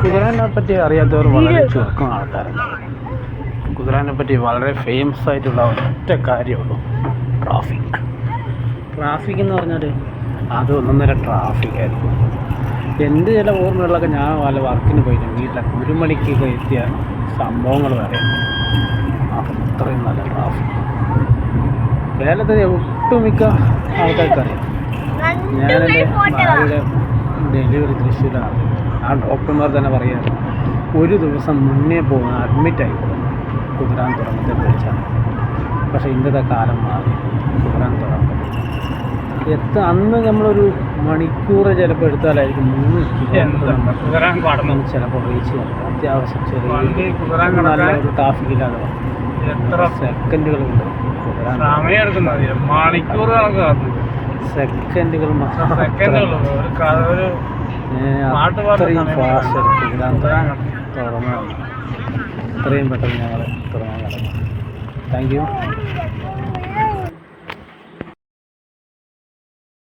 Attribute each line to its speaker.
Speaker 1: കുതിരാനെ പറ്റി അറിയാത്തവർ വളരെ ചുരുക്കം ആൾക്കാരുണ്ട്. കുതിരാനെ പറ്റി വളരെ ഫേമസ് ആയിട്ടുള്ള ഒറ്റ കാര്യമുള്ളൂ, ട്രാഫിക് എന്ന് പറഞ്ഞാൽ അത് ഒന്നൊന്നര ട്രാഫിക്കായിരുന്നു. എൻ്റെ ചില ഓർമ്മകളിലൊക്കെ ഞാൻ വല്ല വർക്കിന് പോയിട്ട് വീട്ടിലൊക്കെ 1 മണിക്കൊക്കെ എത്തിയ സംഭവങ്ങൾ പറയാം. അത്രയും നല്ല ട്രാഫിക് കേരളത്തിലെ ഒട്ടുമിക്ക ആൾക്കാർക്കറിയാം. ഞാനെൻ്റെ ഭാര്യയുടെ ഡെലിവറി തൃശ്ശൂരാണ്. ആ ഡോക്ടർമാർ തന്നെ പറയാറ്, ഒരു ദിവസം മുന്നേ പോകുന്ന അഡ്മിറ്റായി പോകുന്നു കുതിരാൻ തുറമുഖത്തെ വിളിച്ചാണ്. പക്ഷേ ഇന്നത്തെ കാലം മാറി. കുതിരാൻ തുറമുഖം അന്ന് നമ്മളൊരു മണിക്കൂർ ചിലപ്പോൾ എടുത്താലായിരിക്കും 3 കിലോമീറ്റർ ചിലപ്പോൾ റീച്ച് ചെയ്യാൻ. അത്യാവശ്യം ചെറിയ നല്ലൊരു ട്രാഫിക്കില്ലാതെ സെക്കൻഡുകളുണ്ട്. സെക്കൻഡുകൾ അത്രയും ഫാസ്റ്റ് തുറന്നു. അത്രയും പെട്ടെന്ന് ഞങ്ങൾ തുടങ്ങാൻ കിടക്കും. Thank you.